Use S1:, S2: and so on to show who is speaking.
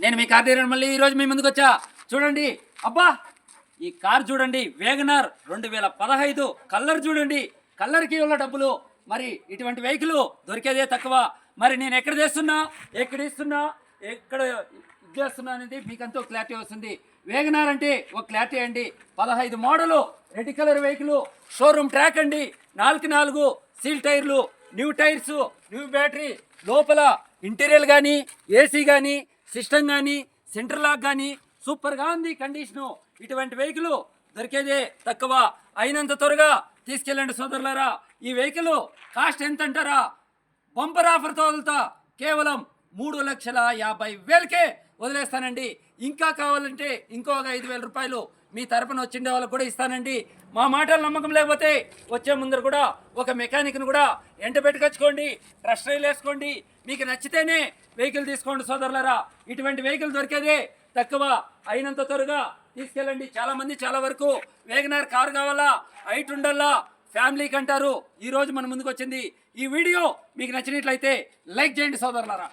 S1: నేను మీ car dealer మళ్ళీ ఈరోజు మీ ముందుకు వచ్చా. చూడండి, అబ్బా ఈ కార్ చూడండి, వేగనార్ 2015 కలర్ చూడండి, కలర్కి ఉన్న డబ్బులు. మరి ఇటువంటి వెహికల్ దొరికేదే తక్కువ. మరి నేను ఎక్కడ చేస్తున్నా, ఎక్కడ ఇస్తున్నా, ఎక్కడ ఇది చేస్తున్నా అనేది మీకంతా క్లారిటీ వస్తుంది. వేగనార్ అంటే ఒక క్లారిటీ అండి. 15 model, red colour vehicle, showroom track అండి, 4x4 సీల్ టైర్లు, న్యూ టైర్స్, న్యూ బ్యాటరీ, లోపల ఇంటీరియర్ కానీ, ఏసీ కానీ, సిస్టమ్ కానీ, సెంటర్ లాక్ కానీ సూపర్గా ఉంది కండిషను. ఇటువంటి వెహికల్ దొరికేదే తక్కువ. అయినంత త్వరగా తీసుకెళ్ళండి సోదరులారా. ఈ వెహికల్ కాస్ట్ ఎంత అంటారా? బంపర్ ఆఫర్తో వదులుతా. కేవలం 3,50,000కే వదిలేస్తానండి. ఇంకా కావాలంటే ఇంకొక 5,000 రూపాయలు మీ తరపున వచ్చిండే వాళ్ళకు కూడా ఇస్తానండి. మా మాటలు నమ్మకం లేకపోతే వచ్చే ముందర కూడా ఒక మెకానిక్ను కూడా ఎంట పెట్టుకొచ్చుకోండి, ట్రస్ట్ రైల్ వేసుకోండి. మీకు నచ్చితేనే వెహికల్ తీసుకోండి సోదరులారా. ఇటువంటి వెహికల్ దొరికేదే తక్కువ. అయినంత త్వరగా తీసుకెళ్ళండి. చాలామంది చాలా వరకు వేగనార్ కారు కావాలా, హైట్ ఉండాలా, ఫ్యామిలీకి అంటారు. ఈరోజు మన ముందుకు వచ్చింది. ఈ వీడియో మీకు నచ్చినట్లయితే లైక్ చేయండి సోదరులారా.